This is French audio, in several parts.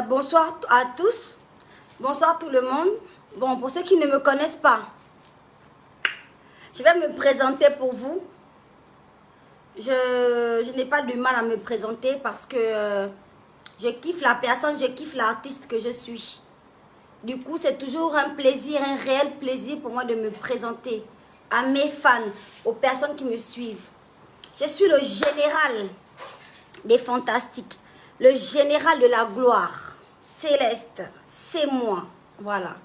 Bonsoir à tous. Bonsoir tout le monde. Bon, pour ceux qui ne me connaissent pas, je vais me présenter pour vous. Je n'ai pas de mal à me présenter parce que je kiffe la personne, je kiffe l'artiste que je suis. Du coup, c'est toujours un plaisir, un réel plaisir pour moi de me présenter à mes fans, aux personnes qui me suivent. Je suis le général des fantastiques, le général de la gloire, Céleste, c'est moi, voilà.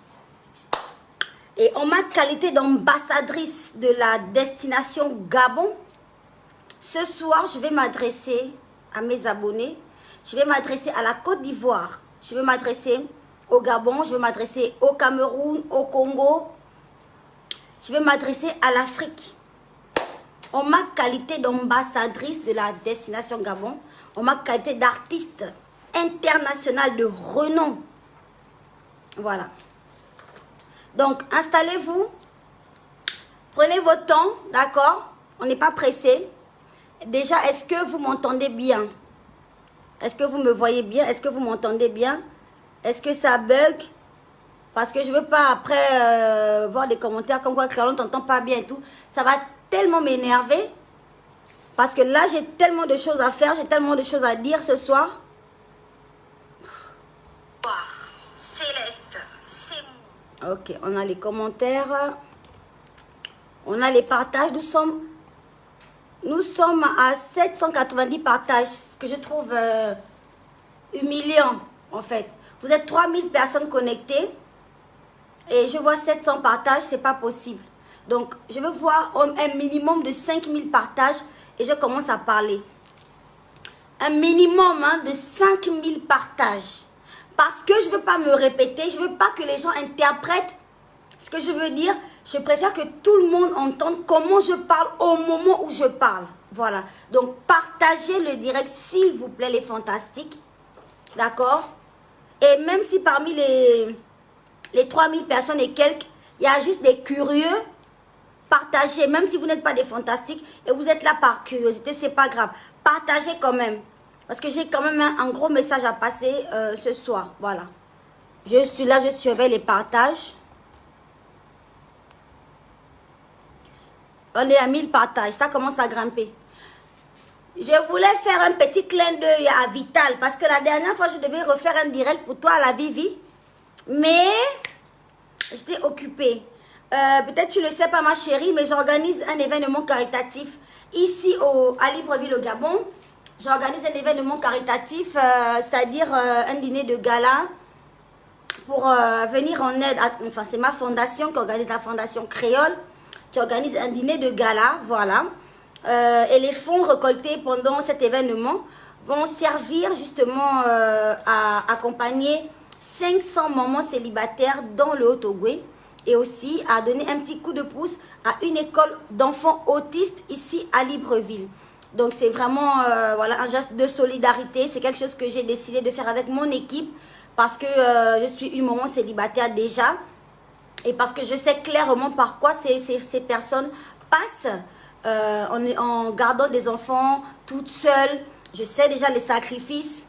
Et en ma qualité d'ambassadrice de la destination Gabon, ce soir, je vais m'adresser à mes abonnés, je vais m'adresser à la Côte d'Ivoire, je vais m'adresser au Gabon, je vais m'adresser au Cameroun, au Congo, je vais m'adresser à l'Afrique. En ma qualité d'ambassadrice de la destination Gabon, en ma qualité d'artiste international de renom. Voilà. Donc, installez-vous. Prenez votre temps, d'accord? On n'est pas pressé. Déjà, est-ce que vous m'entendez bien? Est-ce que vous me voyez bien? Est-ce que vous m'entendez bien? Est-ce que ça bug? Parce que je ne veux pas après voir des commentaires comme quoi on ne t'entend pas bien et tout. Ça va tellement m'énerver. Parce que là, j'ai tellement de choses à faire. J'ai tellement de choses à dire ce soir. Céleste, c'est moi. Ok, on a les commentaires. On a les partages. Nous sommes à 790 partages. Ce que je trouve humiliant, en fait. Vous êtes 3000 personnes connectées. Et je vois 700 partages. C'est pas possible. Donc, je veux voir un minimum de 5000 partages. Et je commence à parler. Un minimum de 5000 partages. Parce que je ne veux pas me répéter. Je ne veux pas que les gens interprètent ce que je veux dire. Je préfère que tout le monde entende comment je parle au moment où je parle. Voilà. Donc, partagez le direct, s'il vous plaît, les fantastiques. D'accord? Et même si parmi les 3000 personnes et quelques, il y a juste des curieux, partagez. Même si vous n'êtes pas des fantastiques et vous êtes là par curiosité, c'est pas grave. Partagez quand même. Parce que j'ai quand même un gros message à passer ce soir. Voilà. Je suis là, je surveille les partages. On est à 1000 partages. Ça commence à grimper. Je voulais faire un petit clin d'œil à Vital. Parce que la dernière fois, je devais refaire un direct pour toi à la Vivi. Mais j'étais occupée. Peut-être tu ne le sais pas, ma chérie, mais j'organise un événement caritatif ici à Libreville, au Gabon. J'organise un événement caritatif, c'est-à-dire un dîner de gala pour venir en aide. Enfin, c'est ma fondation qui organise, la Fondation Créole, qui organise un dîner de gala, voilà. Et les fonds récoltés pendant cet événement vont servir justement à accompagner 500 mamans célibataires dans le Haut-Ogooué et aussi à donner un petit coup de pouce à une école d'enfants autistes ici à Libreville. Donc c'est vraiment voilà, un geste de solidarité. C'est quelque chose que j'ai décidé de faire avec mon équipe parce que je suis une maman célibataire déjà et parce que je sais clairement par quoi ces personnes passent en gardant des enfants toutes seules. Je sais déjà les sacrifices.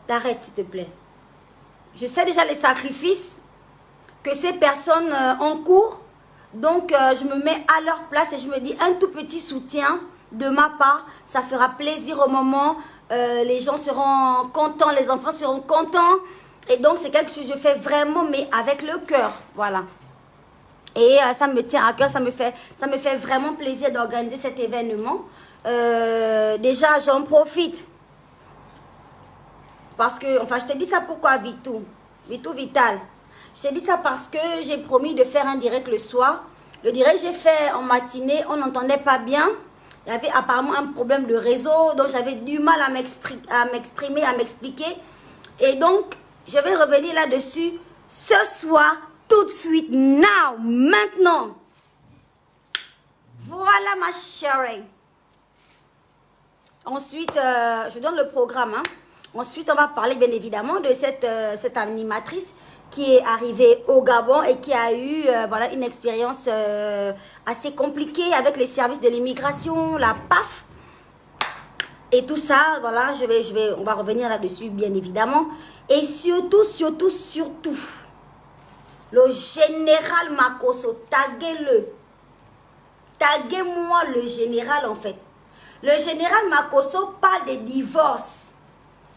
Arrête s'il te plaît. Je sais déjà les sacrifices que ces personnes encourent. Donc je me mets à leur place et je me dis un tout petit soutien de ma part, ça fera plaisir au moment, les gens seront contents, les enfants seront contents. Et donc, c'est quelque chose que je fais vraiment, mais avec le cœur, voilà. Et ça me tient à cœur, ça me fait vraiment plaisir d'organiser cet événement. Déjà, j'en profite. Parce que, enfin, je te dis ça pourquoi, Vital. Je te dis ça parce que j'ai promis de faire un direct le soir. Le direct j'ai fait en matinée, on n'entendait pas bien. Il y avait apparemment un problème de réseau, donc j'avais du mal à m'exprimer, à m'expliquer. Et donc, je vais revenir là-dessus ce soir, tout de suite, now, maintenant. Voilà ma chérie. Ensuite, je donne le programme. Ensuite, on va parler bien évidemment de cette animatrice qui est arrivée au Gabon et qui a eu voilà, une expérience assez compliquée avec les services de l'immigration, la PAF. Et tout ça, voilà, on va revenir là-dessus, bien évidemment. Et surtout, le général Makosso, taguez-le. Taguez-moi le général, en fait. Le général Makosso parle de divorce.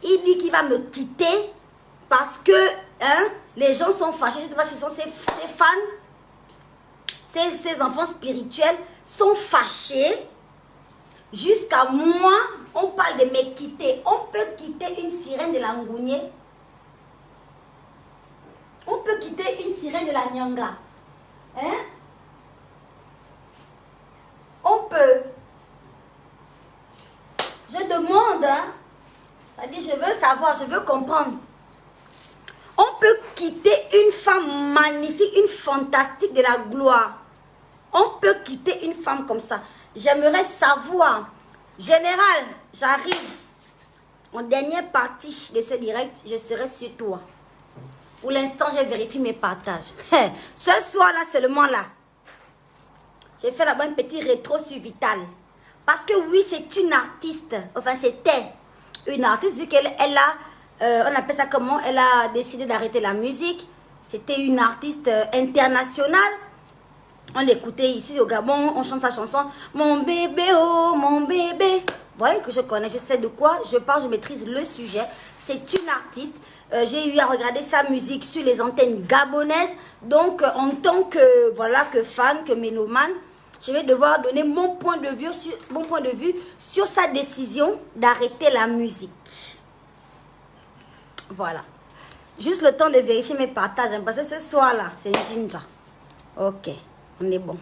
Il dit qu'il va me quitter parce que les gens sont fâchés. Je ne sais pas si ce sont ses fans, ses enfants spirituels sont fâchés. Jusqu'à moi, on parle de me quitter. On peut quitter une sirène de la Ngounié. On peut quitter une sirène de la Nyanga. Hein? On peut. Je demande, c'est-à-dire je veux savoir, je veux comprendre. On peut quitter une femme magnifique, une fantastique de la gloire. On peut quitter une femme comme ça. J'aimerais savoir. Général, j'arrive. En dernière partie de ce direct, je serai sur toi. Pour l'instant, je vérifie mes partages. Ce soir-là, seulement là. J'ai fait là-bas un petit rétro sur Vital. Parce que oui, c'est une artiste. Enfin, c'était une artiste, vu qu'elle a, on appelle ça comment, elle a décidé d'arrêter la musique. C'était une artiste internationale. On l'écoutait ici au Gabon, on chante sa chanson. Mon bébé, oh mon bébé. Vous voyez que je connais, je sais de quoi je parle, je maîtrise le sujet. C'est une artiste. J'ai eu à regarder sa musique sur les antennes gabonaises. Donc, en tant que, voilà, que fan, que mélomane, je vais devoir donner mon point de vue sur sa décision d'arrêter la musique. Voilà. Juste le temps de vérifier mes partages. Hein, parce que ce soir-là, c'est Jinja. Ok, on est bon.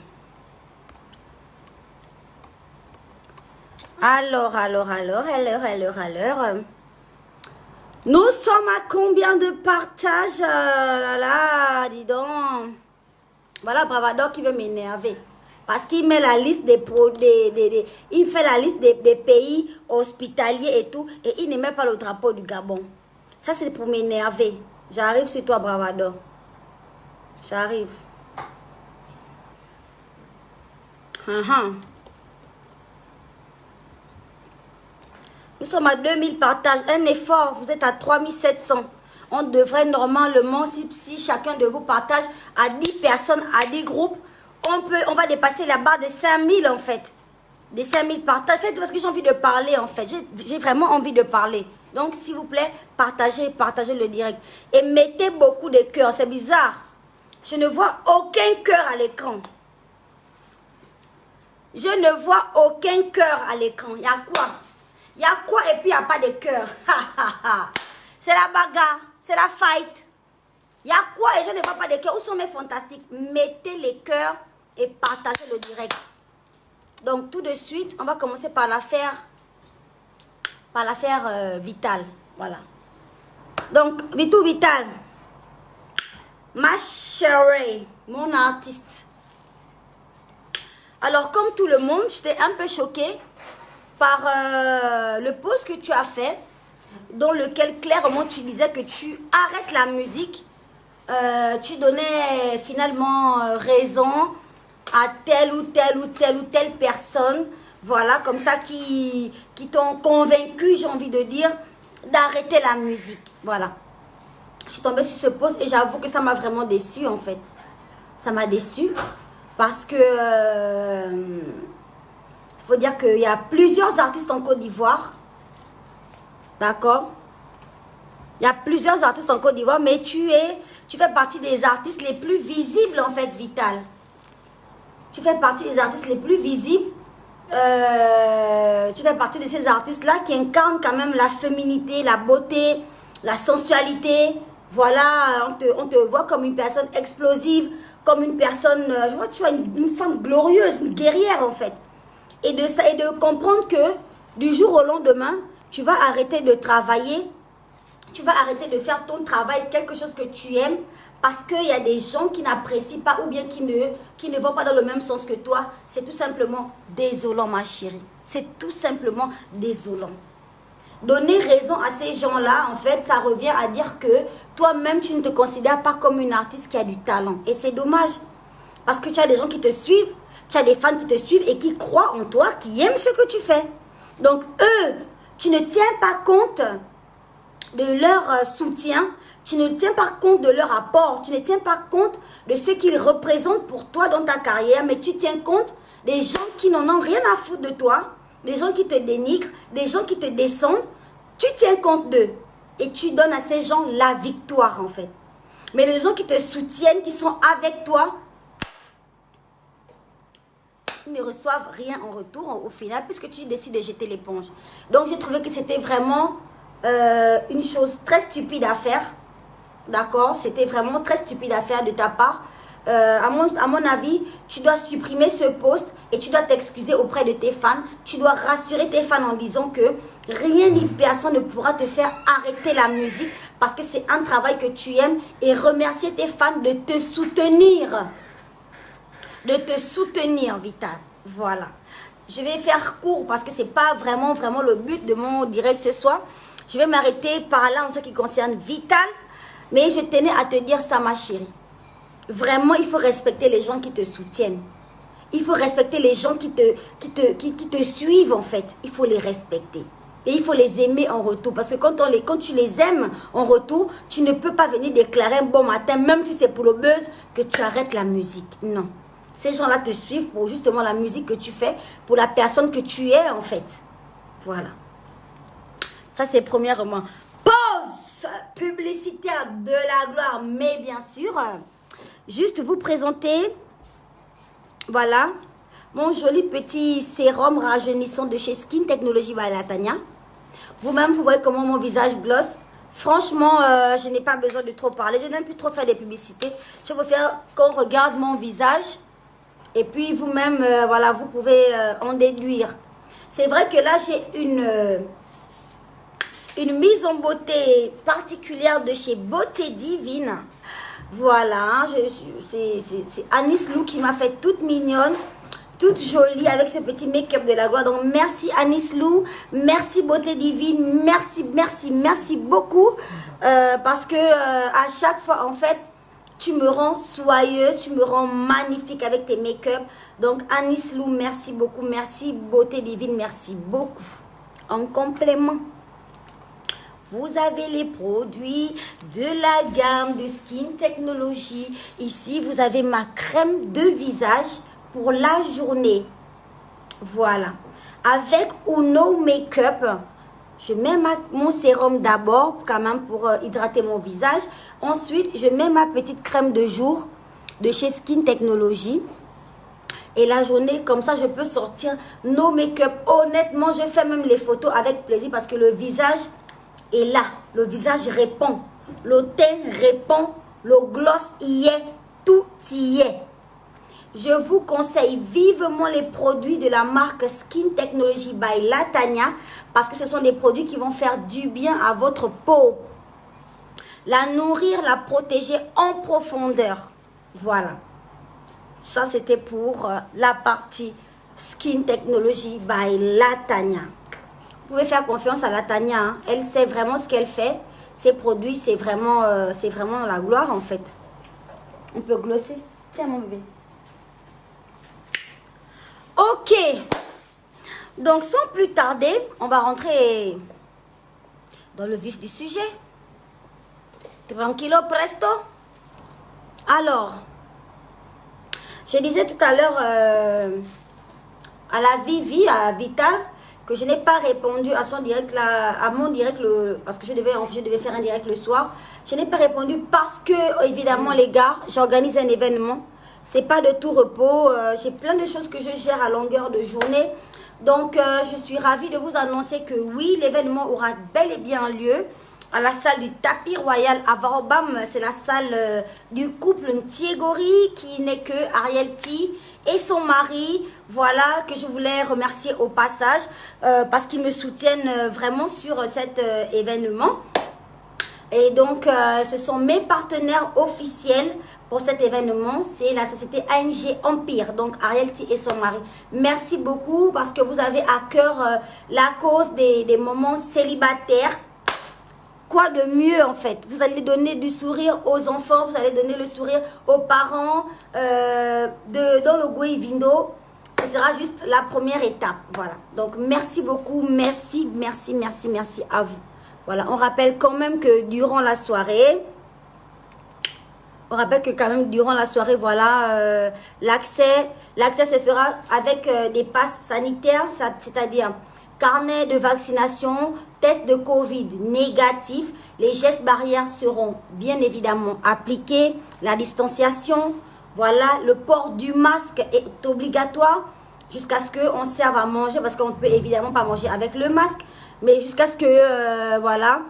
Alors. Nous sommes à combien de partages? Là, là, dis donc. Voilà Bravador qui veut m'énerver. Parce qu'il met la liste il fait la liste des pays hospitaliers et tout. Et il ne met pas le drapeau du Gabon. Ça, c'est pour m'énerver. J'arrive sur toi, Bravador. J'arrive. Nous sommes à 2000 partages. Un effort, vous êtes à 3700. On devrait normalement, si chacun de vous partage à 10 personnes, à 10 groupes, on va dépasser la barre des 5000 en fait. Des 5000 partages. Faites parce que j'ai envie de parler en fait. J'ai vraiment envie de parler. Donc s'il vous plaît, partagez le direct. Et mettez beaucoup de cœurs. C'est bizarre. Je ne vois aucun cœur à l'écran. Je ne vois aucun cœur à l'écran. Il y a quoi? Il y a quoi et puis il n'y a pas de cœur? C'est la bagarre. C'est la fight. Il y a quoi et je ne vois pas de cœur? Où sont mes fantastiques? Mettez les cœurs et partagez le direct. Donc tout de suite, on va commencer par l'affaire Vital. Voilà. Donc, Vitou Vital, ma chérie, mon artiste. Alors, comme tout le monde, j'étais un peu choquée par le post que tu as fait, dans lequel clairement tu disais que tu arrêtes la musique. Tu donnais finalement raison à telle ou telle personne, voilà, comme ça, qui t'ont convaincu, j'ai envie de dire, d'arrêter la musique. Voilà. Je suis tombée sur ce post et j'avoue que ça m'a vraiment déçue en fait. Ça m'a déçue parce que il faut dire qu'il y a plusieurs artistes en Côte d'Ivoire. D'accord? Il y a plusieurs artistes en Côte d'Ivoire, mais tu fais partie des artistes les plus visibles en fait, Vital. Tu fais partie des artistes les plus visibles. Tu fais partie de ces artistes-là qui incarnent quand même la féminité, la beauté, la sensualité. Voilà, on te voit comme une personne explosive, comme une personne, tu vois, une femme glorieuse, une guerrière en fait. Et de comprendre que du jour au lendemain, tu vas arrêter de travailler, tu vas arrêter de faire ton travail, quelque chose que tu aimes, parce qu'il y a des gens qui n'apprécient pas ou bien qui ne vont pas dans le même sens que toi. C'est tout simplement désolant, ma chérie. C'est tout simplement désolant. Donner raison à ces gens-là, en fait, ça revient à dire que toi-même, tu ne te considères pas comme une artiste qui a du talent. Et c'est dommage. Parce que tu as des gens qui te suivent, tu as des fans qui te suivent et qui croient en toi, qui aiment ce que tu fais. Donc, eux, tu ne tiens pas compte de leur soutien, tu ne tiens pas compte de leur apport, tu ne tiens pas compte de ce qu'ils représentent pour toi dans ta carrière, mais tu tiens compte des gens qui n'en ont rien à foutre de toi, des gens qui te dénigrent, des gens qui te descendent. Tu tiens compte d'eux et tu donnes à ces gens la victoire en fait. Mais les gens qui te soutiennent, qui sont avec toi, ils ne reçoivent rien en retour au final puisque tu décides de jeter l'éponge. Donc j'ai trouvé que c'était vraiment une chose très stupide à faire. D'accord? C'était vraiment très stupide à faire de ta part. À mon avis, tu dois supprimer ce post et tu dois t'excuser auprès de tes fans. Tu dois rassurer tes fans en disant que rien ni personne ne pourra te faire arrêter la musique parce que c'est un travail que tu aimes et remercier tes fans de te soutenir. De te soutenir, Vital. Voilà. Je vais faire court parce que c'est pas vraiment le but de mon direct ce soir. Je vais m'arrêter par là en ce qui concerne Vital. Mais je tenais à te dire ça, ma chérie. Vraiment, il faut respecter les gens qui te soutiennent. Il faut respecter les gens qui te suivent, en fait. Il faut les respecter. Et il faut les aimer en retour. Parce que quand tu les aimes en retour, tu ne peux pas venir déclarer un bon matin, même si c'est pour le buzz, que tu arrêtes la musique. Non. Ces gens-là te suivent pour justement la musique que tu fais, pour la personne que tu es, en fait. Voilà. Ça, c'est premièrement. Pause publicitaire de la gloire, mais bien sûr, juste vous présenter, voilà, mon joli petit sérum rajeunissant de chez Skin Technology by Latanya. Vous-même, vous voyez comment mon visage gloss. Franchement, je n'ai pas besoin de trop parler. Je n'aime plus trop faire des publicités. Je vais vous faire qu'on regarde mon visage. Et puis, vous-même, voilà, vous pouvez en déduire. C'est vrai que là, j'ai une mise en beauté particulière de chez Beauté Divine. Voilà, c'est Anis Lou qui m'a fait toute mignonne, toute jolie avec ce petit make-up de la gloire. Donc merci Anis Lou, merci Beauté Divine, merci beaucoup. Parce que à chaque fois en fait, tu me rends soyeuse, tu me rends magnifique avec tes make-up. Donc Anis Lou, merci beaucoup, merci Beauté Divine, merci beaucoup. En complément, vous avez les produits de la gamme de Skin Technology. Ici, vous avez ma crème de visage pour la journée. Voilà. Avec Uno Makeup, je mets mon sérum d'abord, quand même, pour hydrater mon visage. Ensuite, je mets ma petite crème de jour de chez Skin Technology. Et la journée, comme ça, je peux sortir nos make-up. Honnêtement, je fais même les photos avec plaisir parce que le visage... Et là, le visage répond, le teint répond, le gloss y est, tout y est. Je vous conseille vivement les produits de la marque Skin Technology by Latanya parce que ce sont des produits qui vont faire du bien à votre peau. La nourrir, la protéger en profondeur. Voilà. Ça, c'était pour la partie Skin Technology by Latanya. Vous pouvez faire confiance à Latanya, hein. Elle sait vraiment ce qu'elle fait. Ses produits, c'est vraiment la gloire en fait. On peut glosser. Tiens mon bébé. Ok. Donc sans plus tarder, on va rentrer dans le vif du sujet. Tranquillo presto. Alors, je disais tout à l'heure à la Vivi, à Vital, que je n'ai pas répondu à son direct là, à mon direct parce que je devais faire un direct le soir. Je n'ai pas répondu parce que évidemment les gars, j'organise un événement. C'est pas de tout repos. J'ai plein de choses que je gère à longueur de journée. Donc je suis ravie de vous annoncer que oui, l'événement aura bel et bien lieu à la salle du tapis royal à Varobam. C'est la salle du couple Ntiegori qui n'est que Ariel T et son mari. Voilà, que je voulais remercier au passage parce qu'ils me soutiennent vraiment sur cet événement. Et donc, ce sont mes partenaires officiels pour cet événement. C'est la société ANG Empire, donc Ariel T et son mari. Merci beaucoup parce que vous avez à cœur la cause des moments célibataires. Quoi de mieux en fait? Vous allez donner du sourire aux enfants, vous allez donner le sourire aux parents dans le Gouivindo. ce sera juste la première étape. Voilà. Donc, merci beaucoup. Merci, merci, merci, merci à vous. Voilà. On rappelle quand même que durant la soirée, voilà, l'accès se fera avec des passes sanitaires, c'est-à-dire carnet de vaccination, test de Covid négatif. Les gestes barrières seront bien évidemment appliqués. La distanciation, voilà, le port du masque est obligatoire jusqu'à ce qu'on serve à manger, parce qu'on ne peut évidemment pas manger avec le masque, mais jusqu'à ce que, voilà,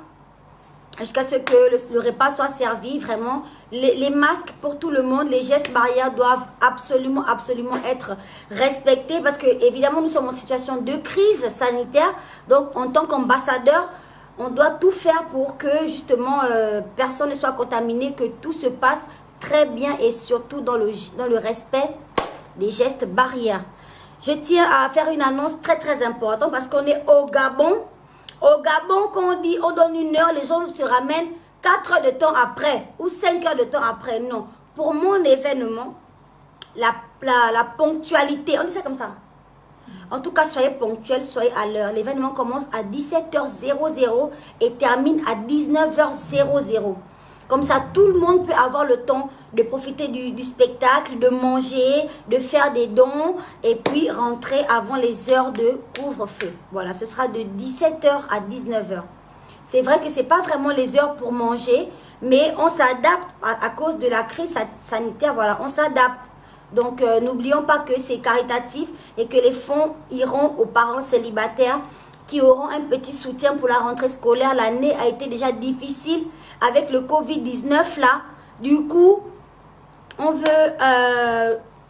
jusqu'à ce que le repas soit servi, vraiment. Les masques pour tout le monde, les gestes barrières doivent absolument, absolument être respectés, parce que évidemment nous sommes en situation de crise sanitaire. Donc en tant qu'ambassadeur, on doit tout faire pour que justement personne ne soit contaminé, que tout se passe très bien et surtout dans le respect des gestes barrières. Je tiens à faire une annonce très très importante, parce qu'on est au Gabon. Au Gabon, quand on dit on donne 1 heure, les gens se ramènent 4 heures de temps après ou 5 heures de temps après. Non. Pour mon événement, la ponctualité, on dit ça comme ça. En tout cas, soyez ponctuels, soyez à l'heure. L'événement commence à 17h00 et termine à 19h00. Comme ça, tout le monde peut avoir le temps de profiter du spectacle, de manger, de faire des dons et puis rentrer avant les heures de couvre-feu. Voilà, ce sera de 17h à 19h. C'est vrai que ce n'est pas vraiment les heures pour manger, mais on s'adapte à cause de la crise sanitaire. Voilà, on s'adapte. Donc, n'oublions pas que c'est caritatif et que les fonds iront aux parents célibataires qui auront un petit soutien pour la rentrée scolaire. L'année a été déjà difficile avec le Covid-19 là. Du coup, on veut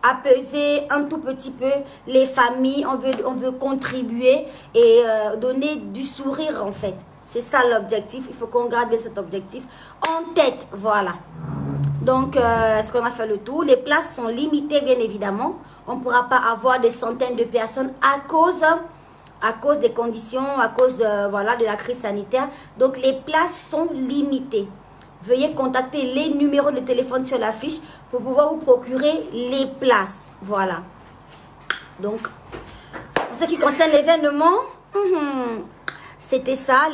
apaiser un tout petit peu les familles. On veut contribuer et donner du sourire en fait. C'est ça l'objectif. Il faut qu'on garde bien cet objectif en tête. Voilà. Donc, est-ce qu'on a fait le tour? Les places sont limitées bien évidemment. On ne pourra pas avoir des centaines de personnes à cause des conditions, à cause de, voilà, de la crise sanitaire. Donc, les places sont limitées. Veuillez contacter les numéros de téléphone sur la fiche pour pouvoir vous procurer les places. Voilà. Donc, en ce qui concerne l'événement, c'était ça.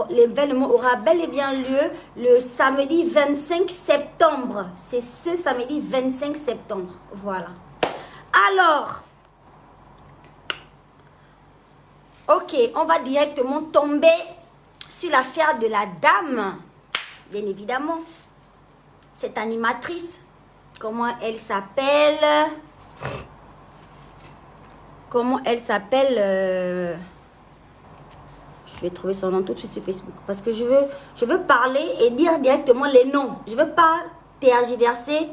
L'événement aura bel et bien lieu le samedi 25 septembre. C'est ce samedi 25 septembre. Voilà. Alors... ok, on va directement tomber sur l'affaire de la dame. Bien évidemment. Cette animatrice. Comment elle s'appelle? Comment elle s'appelle? Je vais trouver son nom tout de suite sur Facebook. Parce que je veux parler et dire directement les noms. Je ne veux pas tergiverser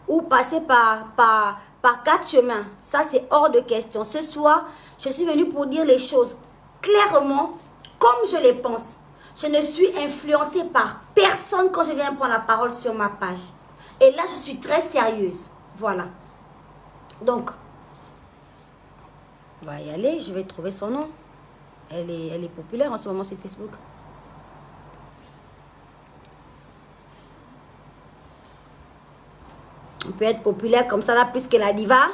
ou passer par 4 chemins. Ça, c'est hors de question. Ce soir, je suis venue pour dire les choses clairement, comme je les pense. Je ne suis influencée par personne quand je viens prendre la parole sur ma page. Et là, je suis très sérieuse. Voilà. Donc, on va y aller. Je vais trouver son nom. Elle est populaire en ce moment sur Facebook. On peut être populaire comme ça là, plus que la diva.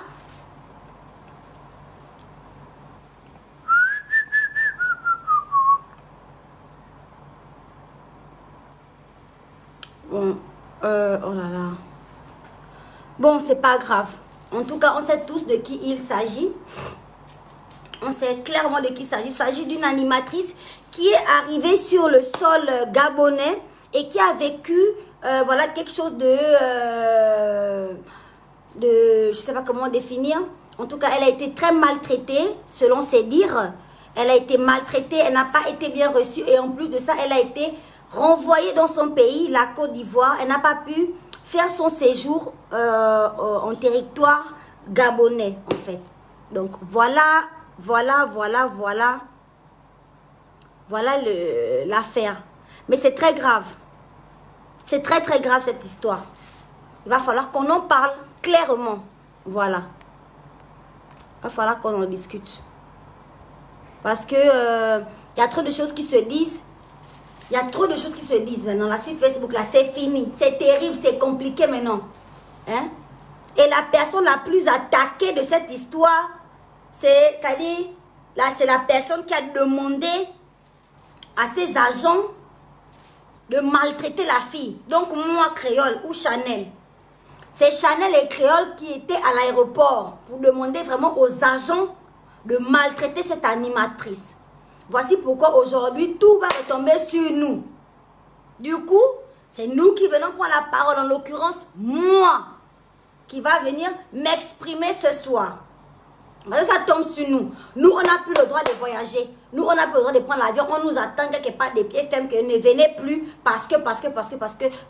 Bon, oh là là. Bon, c'est pas grave. En tout cas, on sait tous de qui il s'agit. On sait clairement de qui il s'agit. Il s'agit d'une animatrice qui est arrivée sur le sol gabonais et qui a vécu, voilà, quelque chose je ne sais pas comment définir. En tout cas, elle a été très maltraitée, selon ses dires. Elle a été maltraitée, elle n'a pas été bien reçue. Et en plus de ça, elle a été renvoyée dans son pays, la Côte d'Ivoire. Elle n'a pas pu faire son séjour en territoire gabonais, en fait. Donc, voilà l'affaire. Mais c'est très grave. C'est très, très grave, cette histoire. Il va falloir qu'on en parle clairement. Voilà. Il va falloir qu'on en discute. Parce que y a trop de choses qui se disent. Il y a trop de choses qui se disent maintenant. Là, sur Facebook, là, c'est fini. C'est terrible, c'est compliqué maintenant. Hein? Et la personne la plus attaquée de cette histoire, c'est-à-dire, là, c'est la personne qui a demandé à ses agents de maltraiter la fille. Donc, moi, Créole ou Chanel. C'est Chanel et Créole qui étaient à l'aéroport pour demander vraiment aux agents de maltraiter cette animatrice. Voici pourquoi aujourd'hui, tout va retomber sur nous. Du coup, c'est nous qui venons prendre la parole, en l'occurrence, moi, qui va venir m'exprimer ce soir. Parce que ça tombe sur nous. Nous, on n'a plus le droit de voyager. Nous, on n'a plus le droit de prendre l'avion. On nous attend quelque part des pieds fermes que ne venez plus parce que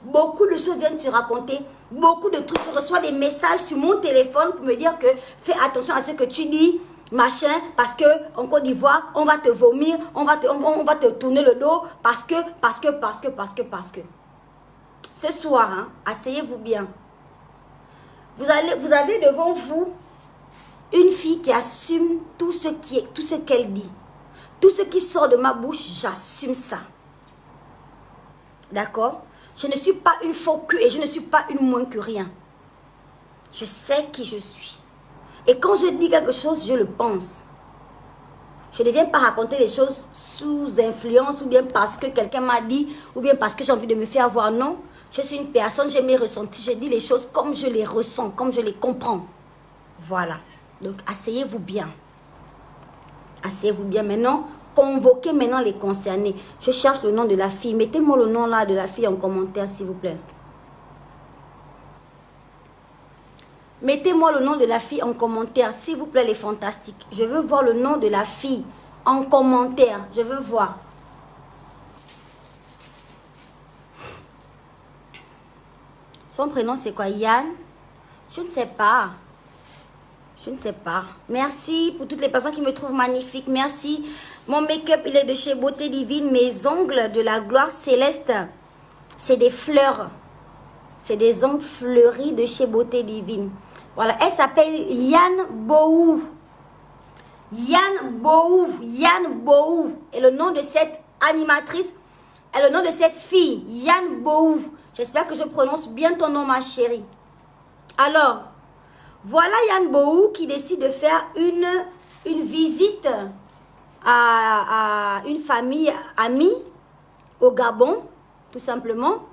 beaucoup de choses viennent se raconter. Beaucoup de trucs. Je reçois des messages sur mon téléphone pour me dire que fais attention à ce que tu dis, machin, parce que en Côte d'Ivoire, on va te vomir, on va te tourner le dos parce que. Ce soir, hein, asseyez-vous bien. Vous avez devant vous une fille qui assume tout ce qu'elle dit. Tout ce qui sort de ma bouche, j'assume ça. D'accord? Je ne suis pas une faux cul et je ne suis pas une moins que rien. Je sais qui je suis. Et quand je dis quelque chose, je le pense. Je ne viens pas raconter les choses sous influence ou bien parce que quelqu'un m'a dit ou bien parce que j'ai envie de me faire voir. Non, je suis une personne, j'ai mes ressentis. Je dis les choses comme je les ressens, comme je les comprends. Voilà. Donc, asseyez-vous bien. Asseyez-vous bien. Maintenant, convoquez maintenant les concernés. Je cherche le nom de la fille. Mettez-moi le nom là de la fille en commentaire, s'il vous plaît. Mettez-moi le nom de la fille en commentaire, s'il vous plaît, les fantastiques. Je veux voir le nom de la fille en commentaire. Je veux voir. Son prénom, c'est quoi? Yann? Je ne sais pas. Je ne sais pas. Merci pour toutes les personnes qui me trouvent magnifique. Merci. Mon make-up, il est de chez Beauté Divine. Mes ongles de la gloire céleste, c'est des fleurs. C'est des ongles fleuris de chez Beauté Divine. Voilà. Elle s'appelle Yann Bohou. Yann Bohou. Yann Bohou. Et le nom de cette animatrice et le nom de cette fille, Yann Bohou. J'espère que je prononce bien ton nom, ma chérie. Alors, voilà Yann Bohou qui décide de faire une visite à une famille amie au Gabon, tout simplement.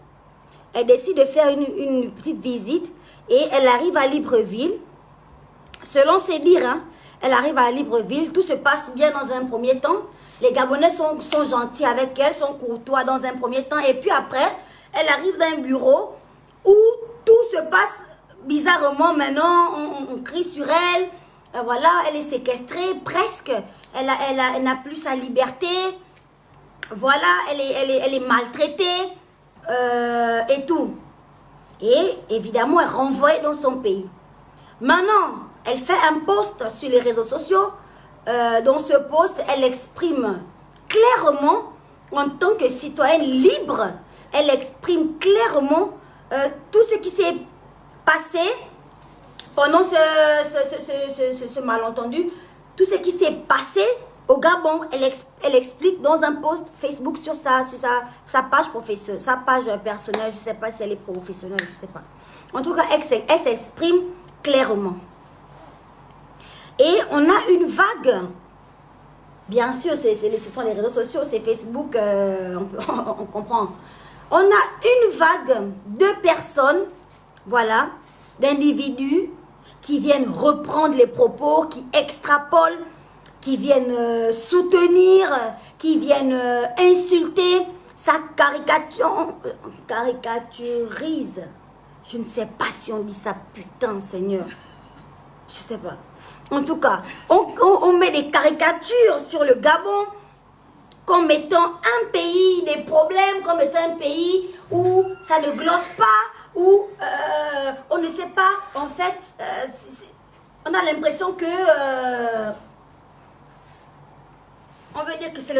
Elle décide de faire une petite visite et elle arrive à Libreville. Selon ses dires, hein, elle arrive à Libreville, tout se passe bien dans un premier temps. Les Gabonais sont gentils avec elle, sont courtois dans un premier temps. Et puis après, elle arrive dans un bureau où tout se passe bizarrement. Maintenant, on crie sur elle. Voilà, elle est séquestrée presque. Elle n'a plus sa liberté. Voilà, elle est maltraitée et tout. Et évidemment, elle est renvoyée dans son pays. Maintenant, elle fait un post sur les réseaux sociaux. Dans ce post, elle exprime clairement, en tant que citoyenne libre, elle exprime clairement tout ce qui s'est passé pendant ce malentendu, tout ce qui s'est passé au Gabon. Elle explique dans un post Facebook sur sa page professionnelle, sa page personnelle. Je ne sais pas si elle est professionnelle, je ne sais pas. En tout cas, elle s'exprime clairement. Et on a une vague, bien sûr, ce sont les réseaux sociaux, c'est Facebook, on comprend. On a une vague de personnes, voilà, d'individus qui viennent reprendre les propos, qui extrapolent, qui viennent soutenir, qui viennent insulter, ça caricaturise. Je ne sais pas si on dit ça, putain, Seigneur. Je sais pas. En tout cas, on met des caricatures sur le Gabon comme étant un pays des problèmes, comme étant un pays où ça ne glosse pas, où on ne sait pas, en fait, on a l'impression que, on veut dire que c'est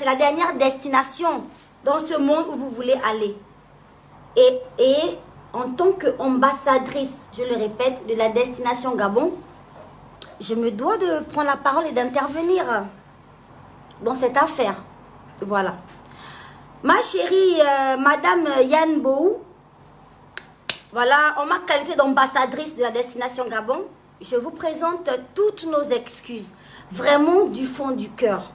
la dernière destination dans ce monde où vous voulez aller. Et en tant qu'ambassadrice, je le répète, de la destination Gabon, je me dois de prendre la parole et d'intervenir dans cette affaire. Voilà. Ma chérie, Madame Yann Bohou, voilà, en ma qualité d'ambassadrice de la destination Gabon, je vous présente toutes nos excuses, vraiment du fond du cœur.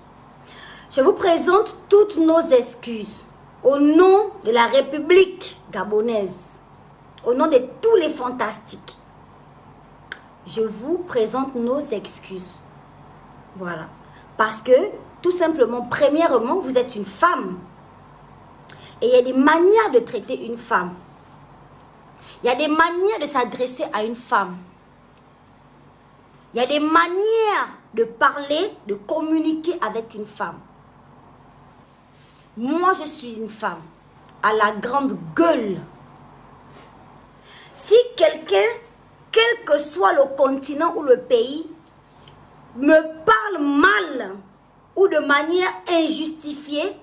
Je vous présente toutes nos excuses au nom de la République gabonaise, au nom de tous les fantastiques. Je vous présente nos excuses. Voilà. Parce que, tout simplement, premièrement, vous êtes une femme. Et il y a des manières de traiter une femme. Il y a des manières de s'adresser à une femme. Il y a des manières de parler, de communiquer avec une femme. Moi, je suis une femme à la grande gueule. Si quelqu'un, quel que soit le continent ou le pays, me parle mal ou de manière injustifiée,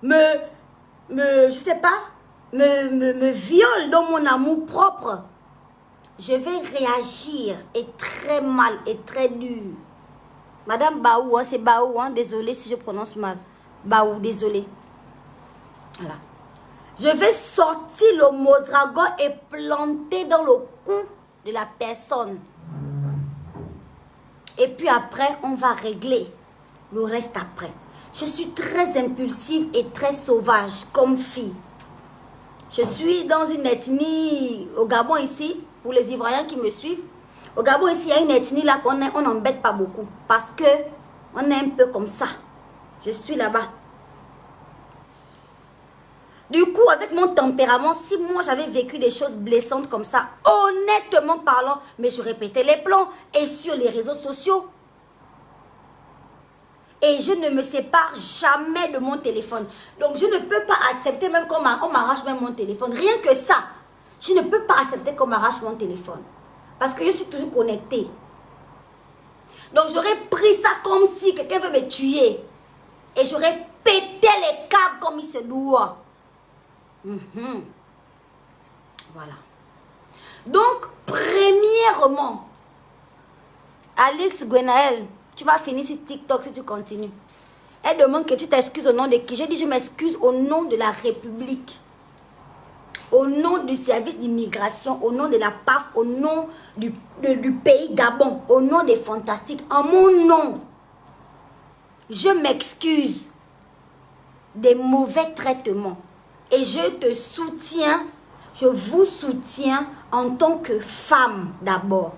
je sais pas, me viole dans mon amour propre, je vais réagir et très mal et très dur. Madame Baou, hein, c'est Baou, hein, désolé si je prononce mal. Baou, désolé. Voilà. Je vais sortir le mozragon et planter dans le cou de la personne. Et puis après, on va régler le reste après. Je suis très impulsive et très sauvage comme fille. Je suis dans une ethnie au Gabon ici, pour les Ivoiriens qui me suivent. Au Gabon ici, il y a une ethnie là qu'on n'embête pas beaucoup. Parce que on est un peu comme ça. Je suis là-bas. Du coup, avec mon tempérament, si moi j'avais vécu des choses blessantes comme ça, honnêtement parlant, mais je répétais les plans et sur les réseaux sociaux. Et je ne me sépare jamais de mon téléphone. Donc je ne peux pas accepter même qu'on m'arrache même mon téléphone. Rien que ça. Je ne peux pas accepter qu'on m'arrache mon téléphone. Parce que je suis toujours connectée. Donc j'aurais pris ça comme si quelqu'un veut me tuer. Et j'aurais pété les câbles comme il se doit. Voilà. Donc, premièrement, Alex Gwenaël, tu vas finir sur TikTok si tu continues. Elle demande que tu t'excuses au nom de qui? J'ai dit je m'excuse au nom de la République. Au nom du service d'immigration, au nom de la PAF, au nom du pays Gabon, au nom des fantastiques, en mon nom. Je m'excuse des mauvais traitements. Et je te soutiens, je vous soutiens en tant que femme d'abord.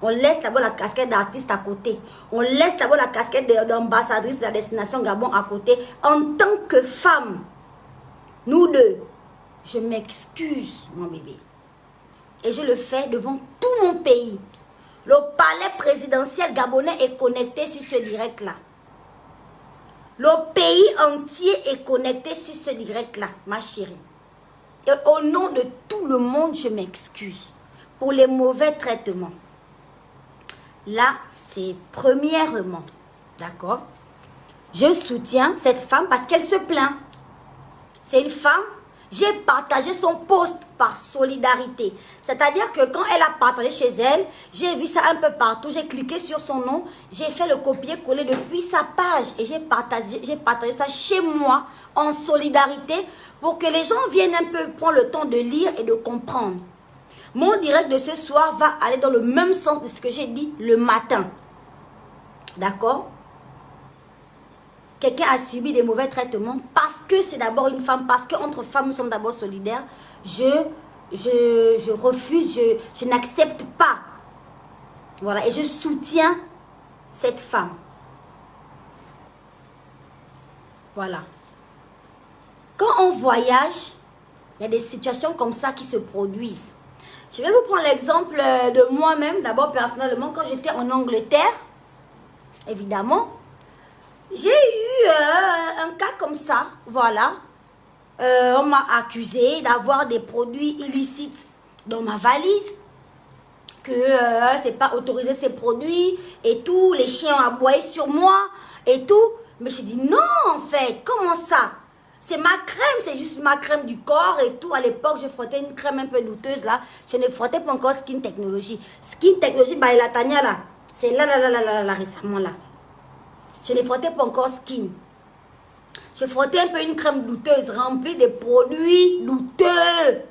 On laisse d'abord la casquette d'artiste à côté. On laisse d'abord la casquette d'ambassadrice de la destination Gabon à côté. En tant que femme, nous deux, je m'excuse, mon bébé. Et je le fais devant tout mon pays. Le palais présidentiel gabonais est connecté sur ce direct-là. Le pays entier est connecté sur ce direct-là, ma chérie. Et au nom de tout le monde, je m'excuse pour les mauvais traitements. Là, c'est premièrement, d'accord? Je soutiens cette femme parce qu'elle se plaint. C'est une femme. J'ai partagé son post par solidarité. C'est-à-dire que quand elle a partagé chez elle, j'ai vu ça un peu partout. J'ai cliqué sur son nom. J'ai fait le copier-coller depuis sa page. Et j'ai partagé ça chez moi en solidarité pour que les gens viennent un peu prendre le temps de lire et de comprendre. Mon direct de ce soir va aller dans le même sens de ce que j'ai dit le matin. D'accord? Quelqu'un a subi des mauvais traitements parce que c'est d'abord une femme, parce qu'entre femmes, nous sommes d'abord solidaires. Je refuse, je n'accepte pas. Voilà, et je soutiens cette femme. Voilà. Quand on voyage, il y a des situations comme ça qui se produisent. Je vais vous prendre l'exemple de moi-même, d'abord personnellement, quand j'étais en Angleterre, évidemment. J'ai eu un cas comme ça, voilà. On m'a accusé d'avoir des produits illicites dans ma valise. Que c'est pas autorisé ces produits et tout. Les chiens ont aboyé sur moi et tout. Mais j'ai dit non en fait, comment ça? C'est ma crème, c'est juste ma crème du corps et tout. À l'époque, je frottais une crème un peu douteuse là. Je ne frottais pas encore Skin Technology. Skin Technology, bah, la Tania là. C'est là, récemment là. Je ne frottais pas encore Skin. Je frottais un peu une crème douteuse remplie de produits douteux.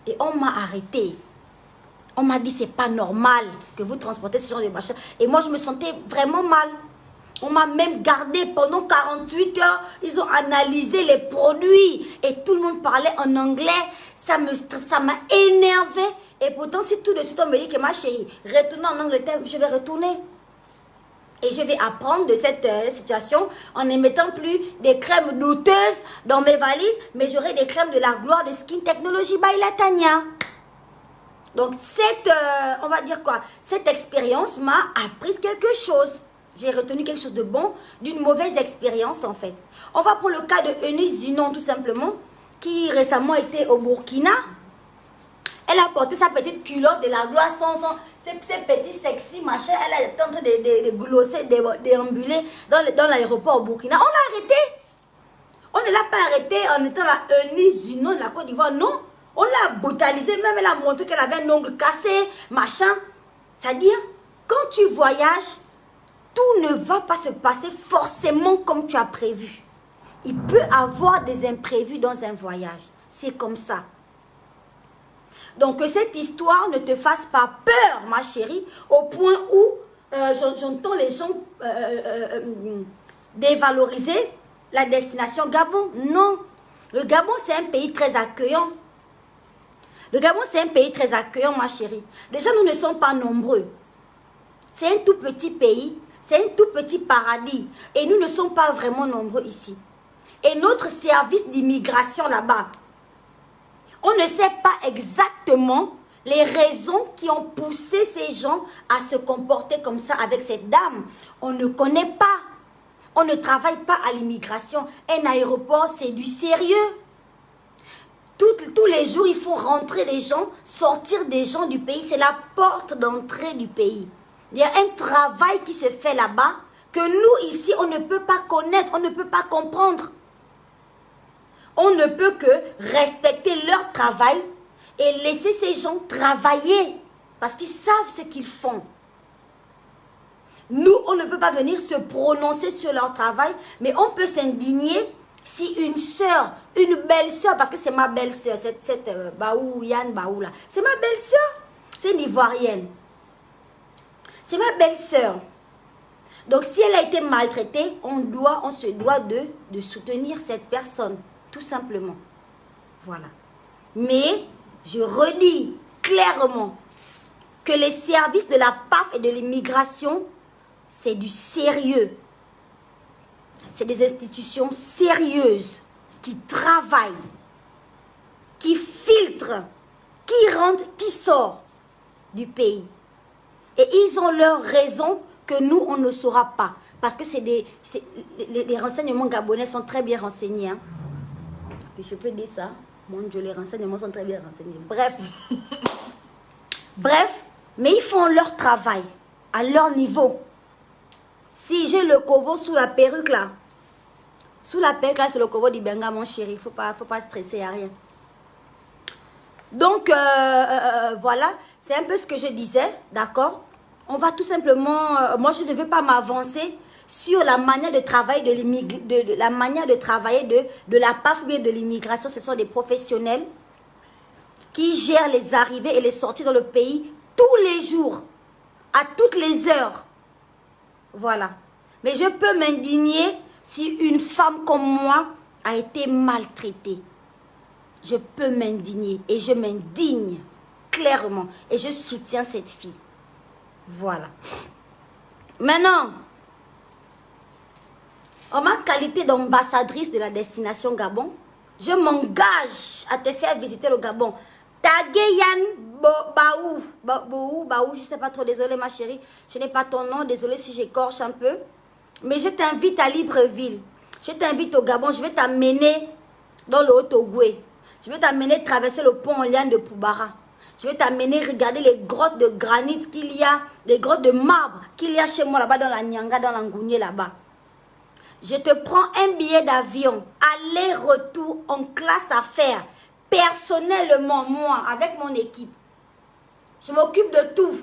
Et on m'a arrêté. On m'a dit, c'est pas normal que vous transportez ce genre de machin. Et moi, je me sentais vraiment mal. On m'a même gardé pendant 48 heures. Ils ont analysé les produits. Et tout le monde parlait en anglais. Ça m'a énervé. Et pourtant, si tout de suite on me dit que ma chérie, retourne en Angleterre, je vais retourner. Et je vais apprendre de cette situation en ne mettant plus des crèmes douteuses dans mes valises. Mais j'aurai des crèmes de la gloire de Skin Technology by Latanya. Donc, on va dire quoi? Cette expérience m'a appris quelque chose. J'ai retenu quelque chose de bon d'une mauvaise expérience en fait. On va prendre le cas de Eunice Zinon tout simplement, qui récemment était au Burkina. Elle a porté sa petite culotte de la gloire sans ces petits sexy machin. Elle est en train de glosser, de déambuler dans l'aéroport au Burkina. On l'a arrêtée. On ne l'a pas arrêtée en étant la Eunice Zinon de la Côte d'Ivoire. Non. On l'a brutalisée. Même elle a montré qu'elle avait un ongle cassé, machin. C'est-à-dire, quand tu voyages, tout ne va pas se passer forcément comme tu as prévu. Il peut y avoir des imprévus dans un voyage. C'est comme ça. Donc, que cette histoire ne te fasse pas peur, ma chérie, au point où j'entends les gens dévaloriser la destination Gabon. Non. Le Gabon, c'est un pays très accueillant. Le Gabon, c'est un pays très accueillant, ma chérie. Déjà, nous ne sommes pas nombreux. C'est un tout petit pays. C'est un tout petit paradis. Et nous ne sommes pas vraiment nombreux ici. Et notre service d'immigration là-bas, on ne sait pas exactement les raisons qui ont poussé ces gens à se comporter comme ça avec cette dame. On ne connaît pas. On ne travaille pas à l'immigration. Un aéroport, c'est du sérieux. Tous les jours, il faut rentrer des gens, sortir des gens du pays. C'est la porte d'entrée du pays. Il y a un travail qui se fait là-bas que nous, ici, on ne peut pas connaître, on ne peut pas comprendre. On ne peut que respecter leur travail et laisser ces gens travailler parce qu'ils savent ce qu'ils font. Nous, on ne peut pas venir se prononcer sur leur travail, mais on peut s'indigner si une sœur, une belle-sœur, parce que c'est ma belle-sœur, cette Baou, Yann Baou là, c'est ma belle-sœur, c'est une Ivoirienne. C'est ma belle-sœur. Donc, si elle a été maltraitée, on se doit de soutenir cette personne, tout simplement. Voilà. Mais, je redis clairement que les services de la PAF et de l'immigration, c'est du sérieux. C'est des institutions sérieuses qui travaillent, qui filtrent, qui rentrent, qui sortent du pays. Et ils ont leurs raisons que nous, on ne saura pas. Parce que les renseignements gabonais sont très bien renseignés. Hein. Je peux dire ça. Mon Dieu, les renseignements sont très bien renseignés. Bref. Bref, mais ils font leur travail à leur niveau. Si j'ai le covo sous la perruque là, sous la perruque là, c'est le covo d'Ibenga, mon chéri. Il ne faut pas stresser à rien. Donc, voilà. C'est un peu ce que je disais, d'accord? On va tout simplement... moi, je ne veux pas m'avancer sur la manière de travailler de la PAF ou de l'immigration. Ce sont des professionnels qui gèrent les arrivées et les sorties dans le pays tous les jours, à toutes les heures. Voilà. Mais je peux m'indigner si une femme comme moi a été maltraitée. Je peux m'indigner et je m'indigne clairement et je soutiens cette fille. Voilà. Maintenant, en ma qualité d'ambassadrice de la destination Gabon, je m'engage à te faire visiter le Gabon. Tagueyan Baou, je ne sais pas trop, désolée ma chérie, je n'ai pas ton nom, désolée si j'écorche un peu. Mais je t'invite à Libreville, je t'invite au Gabon, je vais t'amener dans le Haut-Ogoué. Je vais t'amener traverser le pont en liane de Poubara. Je vais t'amener regarder les grottes de granit qu'il y a, les grottes de marbre qu'il y a chez moi là-bas dans la Nyanga, dans l'Angounier là-bas. Je te prends un billet d'avion, aller-retour en classe affaires, personnellement, moi, avec mon équipe. Je m'occupe de tout.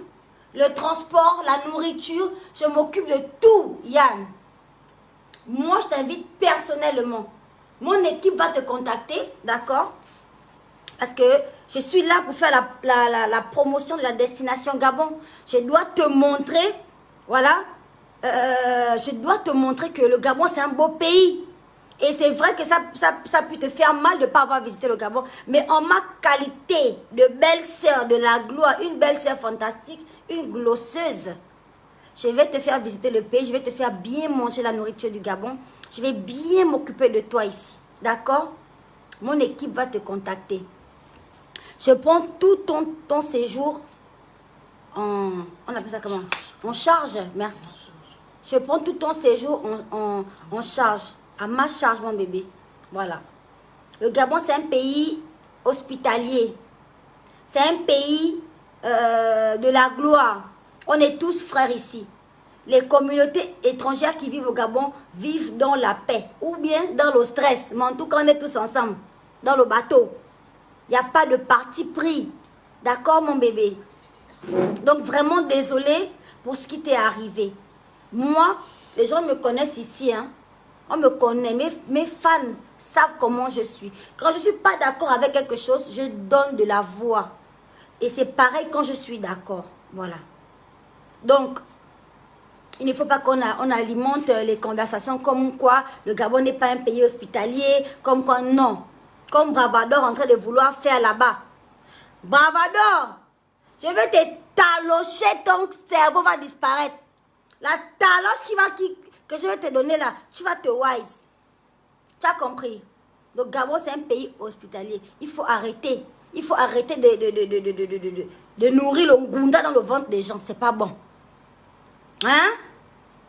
Le transport, la nourriture, je m'occupe de tout, Yann. Moi, je t'invite personnellement. Mon équipe va te contacter, d'accord? Parce que je suis là pour faire la promotion de la destination Gabon. Je dois te montrer, voilà, je dois te montrer que le Gabon, c'est un beau pays. Et c'est vrai que ça peut te faire mal de ne pas avoir visité le Gabon. Mais en ma qualité de belle-sœur de la gloire, une belle-sœur fantastique, une glosseuse, je vais te faire visiter le pays, je vais te faire bien manger la nourriture du Gabon. Je vais bien m'occuper de toi ici. D'accord? Mon équipe va te contacter. Je prends tout ton séjour on appelle ça comment? En charge, merci. Je prends tout ton séjour en charge. À ma charge, mon bébé. Voilà. Le Gabon, c'est un pays hospitalier. C'est un pays de la gloire. On est tous frères ici. Les communautés étrangères qui vivent au Gabon vivent dans la paix. Ou bien dans le stress. Mais en tout cas, on est tous ensemble. Dans le bateau. Il n'y a pas de parti pris. D'accord, mon bébé? Donc, vraiment désolé pour ce qui t'est arrivé. Moi, les gens me connaissent ici, hein. On me connaît, mes fans savent comment je suis. Quand je ne suis pas d'accord avec quelque chose, je donne de la voix. Et c'est pareil quand je suis d'accord. Voilà. Donc, il ne faut pas qu'on alimente les conversations comme quoi le Gabon n'est pas un pays hospitalier, comme quoi non. Comme Bravador en train de vouloir faire là-bas. Bravador, je vais te talocher, ton cerveau va disparaître. La taloche que je vais te donner là, tu vas te wise. Tu as compris? Le Gabon, c'est un pays hospitalier. Il faut arrêter. Il faut arrêter de nourrir le gunda dans le ventre des gens. C'est pas bon. Hein?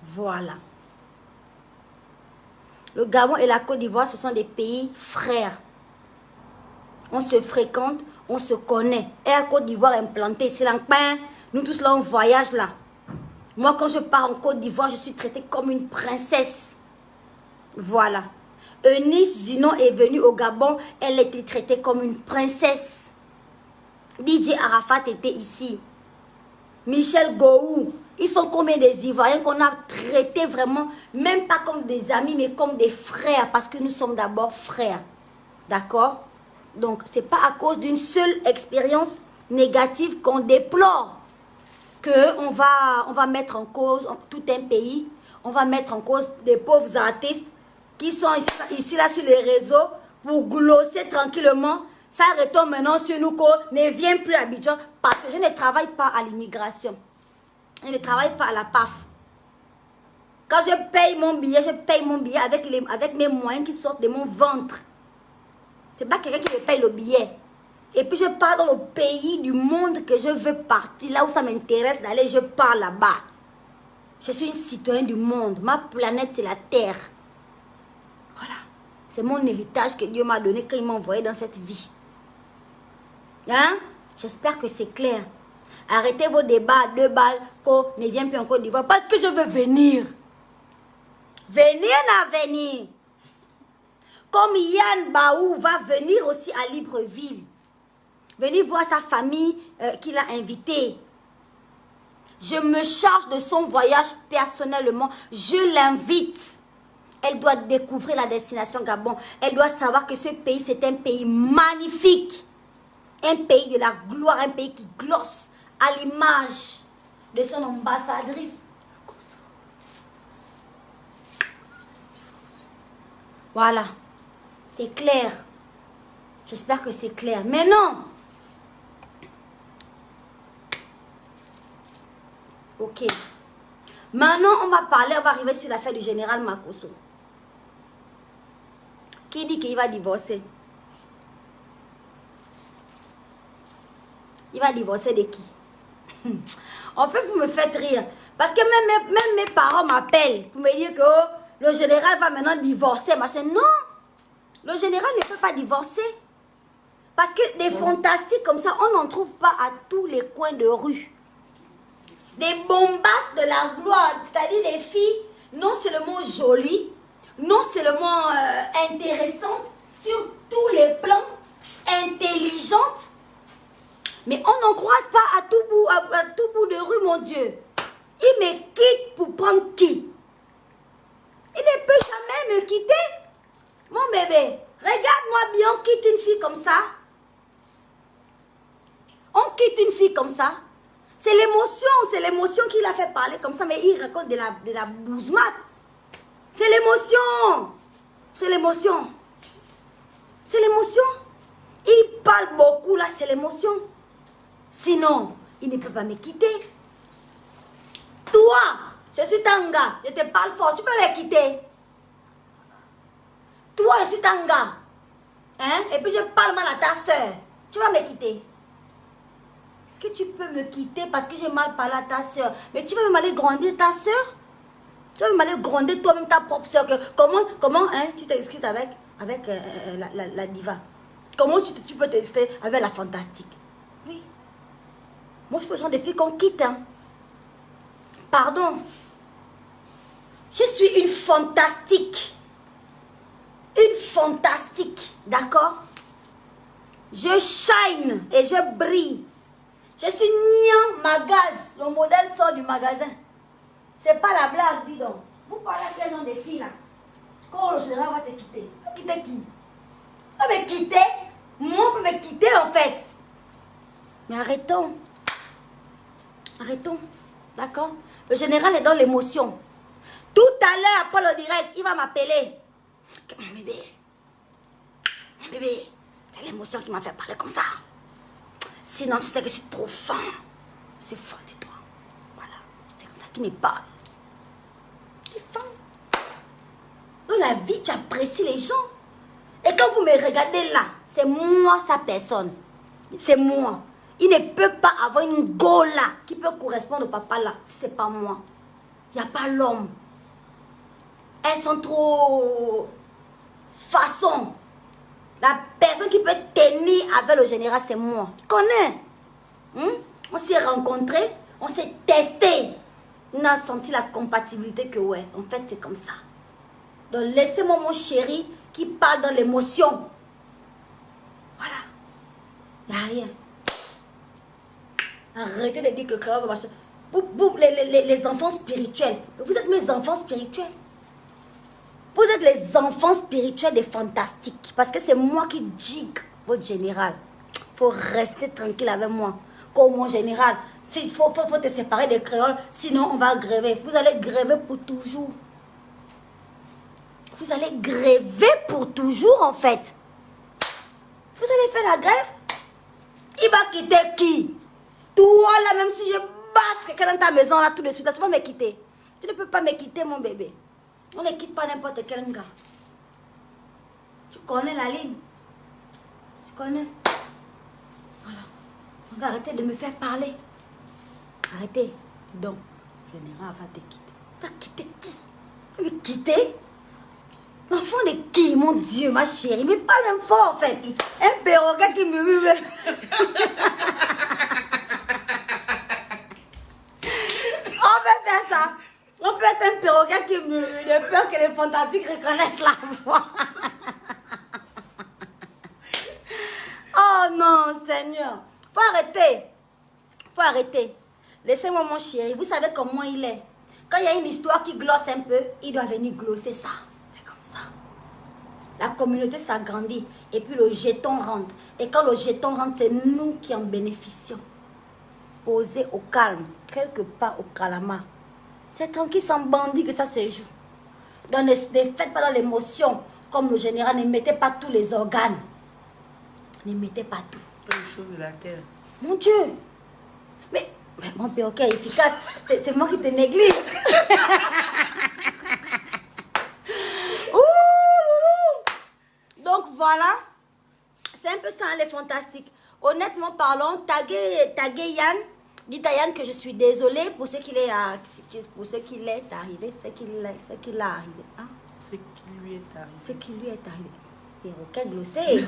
Voilà. Le Gabon et la Côte d'Ivoire, ce sont des pays frères. On se fréquente, on se connaît. Et la Côte d'Ivoire implantée, c'est l'empin. Nous tous là, on voyage là. Moi, quand je pars en Côte d'Ivoire, je suis traitée comme une princesse. Voilà. Eunice Zinon est venue au Gabon, elle était traitée comme une princesse. DJ Arafat était ici. Michel Gouou. Ils sont combien des Ivoiriens qu'on a traités vraiment, même pas comme des amis, mais comme des frères, parce que nous sommes d'abord frères. D'accord? Donc, ce n'est pas à cause d'une seule expérience négative qu'on déplore qu'on va mettre en cause tout un pays. On va mettre en cause des pauvres artistes qui sont ici là sur les réseaux pour glosser tranquillement. Ça retombe maintenant sur nous qu'on ne vient plus à Abidjan parce que je ne travaille pas à l'immigration. Je ne travaille pas à la PAF. Quand je paye mon billet avec mes moyens qui sortent de mon ventre. Ce n'est pas quelqu'un qui me paye le billet. Et puis je pars dans le pays du monde que je veux partir. Là où ça m'intéresse d'aller, je pars là-bas. Je suis une citoyenne du monde. Ma planète, c'est la Terre. Voilà. C'est mon héritage que Dieu m'a donné quand il m'a envoyé dans cette vie. Hein? J'espère que c'est clair. Arrêtez vos débats à 2 balles qu'on ne vient plus en Côte d'Ivoire parce que je veux venir. Venir n'a venir. Comme Yann Baou va venir aussi à Libreville. Venir voir sa famille qu'il a invitée. Je me charge de son voyage personnellement. Je l'invite. Elle doit découvrir la destination Gabon. Elle doit savoir que ce pays, c'est un pays magnifique. Un pays de la gloire, un pays qui glosse à l'image de son ambassadrice. Voilà. C'est clair. J'espère que c'est clair. Mais non. Ok. Maintenant, on va arriver sur l'affaire du général Makosso. Qui dit qu'il va divorcer? Il va divorcer de qui? En fait, vous me faites rire. Parce que même mes parents m'appellent pour me dire que oh, le général va maintenant divorcer. Machin. Non. Le général ne peut pas divorcer. Parce que des fantastiques comme ça, on n'en trouve pas à tous les coins de rue. Des bombasses de la gloire, c'est-à-dire des filles non seulement jolies, non seulement intéressantes, sur tous les plans, intelligentes, mais on n'en croise pas à tout bout de rue, mon Dieu. Il me quitte pour prendre qui? Il ne peut jamais me quitter. Mon bébé, regarde-moi bien, quitte une fille comme ça. On quitte une fille comme ça. C'est l'émotion qui l'a fait parler comme ça, mais il raconte de la bousmate. C'est l'émotion. C'est l'émotion. C'est l'émotion. Il parle beaucoup là, c'est l'émotion. Sinon, il ne peut pas me quitter. Toi, je suis Tanga, je te parle fort, tu peux me quitter. Toi, je suis Tanga. Hein? Et puis je parle mal à ta soeur. Tu vas me quitter. Est-ce que tu peux me quitter parce que j'ai mal parlé à ta soeur? Mais tu vas même aller grandir ta soeur? Tu vas même aller grandir toi-même ta propre soeur. Comment hein, tu t'excuses avec la diva? Comment tu peux t'excuser avec la fantastique? Oui. Moi, je suis le genre de fille qu'on quitte. Hein. Pardon. Je suis une fantastique. Une fantastique. D'accord? Je shine et je brille. Je suis Nian Magaz. Le modèle sort du magasin. C'est pas la blague, dis donc. Vous parlez à quel genre de filles là? Quand le général va te quitter. Va quitter qui? Va me quitter? Moi, on peut me quitter en fait. Mais arrêtons. Arrêtons. D'accord? Le général est dans l'émotion. Tout à l'heure, après le direct, il va m'appeler. Mon bébé, c'est l'émotion qui m'a fait parler comme ça. Sinon, tu sais que je suis trop fin. Je suis fan de toi. Voilà. C'est comme ça qu'il me parle. Tu es fan. Dans la vie, tu apprécies les gens. Et quand vous me regardez là, c'est moi sa personne. C'est moi. Il ne peut pas avoir une go là qui peut correspondre au papa là. Si ce n'est pas moi. Il n'y a pas l'homme. Elles sont trop façon. La personne qui peut tenir avec le général, c'est moi. Tu connais. On s'est rencontrés, on s'est testé. On a senti la compatibilité que ouais, en fait c'est comme ça. Donc laissez-moi mon chéri qui parle dans l'émotion. Voilà. Il n'y a rien. Arrêtez de dire que Clara va marcher. Vous les enfants spirituels, vous êtes mes enfants spirituels. Vous êtes les enfants spirituels des fantastiques. Parce que c'est moi qui gigue votre général. Il faut rester tranquille avec moi. Comme mon général. Il faut te séparer des créoles. Sinon, on va gréver. Vous allez gréver pour toujours. Vous allez gréver pour toujours, en fait. Vous allez faire la grève. Il va quitter qui? Toi, là, même si je baffe quelqu'un dans ta maison, là, tout de suite, là, tu vas me quitter. Tu ne peux pas me quitter, mon bébé. On ne quitte pas n'importe quel gars. Tu connais la ligne. Tu connais. Voilà. Donc arrêtez de me faire parler. Arrêtez. Donc, le général va te quitter. Va quitter qui? Va me quitter? L'enfant de qui, mon Dieu, ma chérie? Mais pas même fort, en fait. Un perroquet qui me... On peut faire ça. On peut être un perroquet qui murmure de peur que les fantastiques reconnaissent la voix. Oh non, Seigneur. Faut arrêter. Faut arrêter. Laissez-moi mon chéri. Vous savez comment il est. Quand il y a une histoire qui glosse un peu, il doit venir glosser ça. C'est comme ça. La communauté s'agrandit. Et puis le jeton rentre. Et quand le jeton rentre, c'est nous qui en bénéficions. Posez au calme. Quelque part au calama. C'est tranquille, sans bandit que ça se joue. Donc ne faites pas dans l'émotion. Comme le général, ne mettez pas tous les organes. Ne mettez pas tout. Pas les choses de la terre. Mon Dieu. Mais mon perroquet est efficace. C'est moi qui te néglige. Donc voilà. C'est un peu ça, les fantastiques. Honnêtement parlons, taguez Yann. Dites à Yann que je suis désolée pour ce qu'il est arrivé, ce qu'il a arrivé. Hein? Ce qui lui est arrivé. Ce qui lui est arrivé. Perroquet glossé.